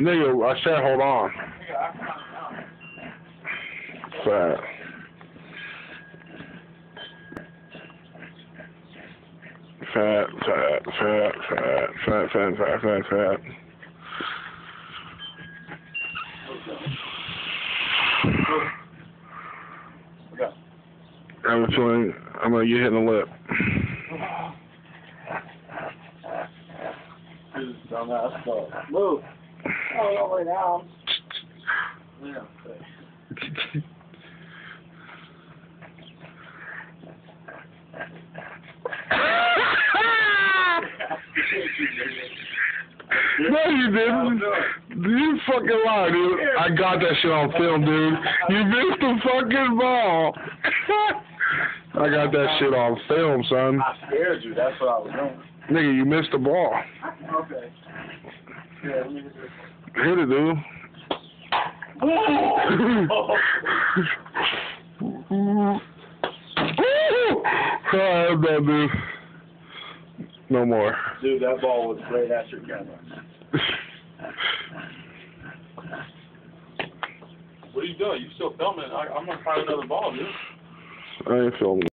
Nigga, I said hold on. Fat. Fat. I have a feeling I'm gonna get hit in the lip. Dumbass stuff. Move. Oh, don't lay down. Yeah. No, you didn't. You fucking lied, dude. I got that shit on film, dude. You missed the fucking ball. I got that shit on film, son. I scared you. That's what I was doing. Nigga, you missed the ball. Okay. Yeah, let me hit this. Hit it, dude. I'm done, dude. No more. Dude, that ball was right at your camera. What are you doing? You still filming? I'm gonna find another ball, dude. I ain't filming.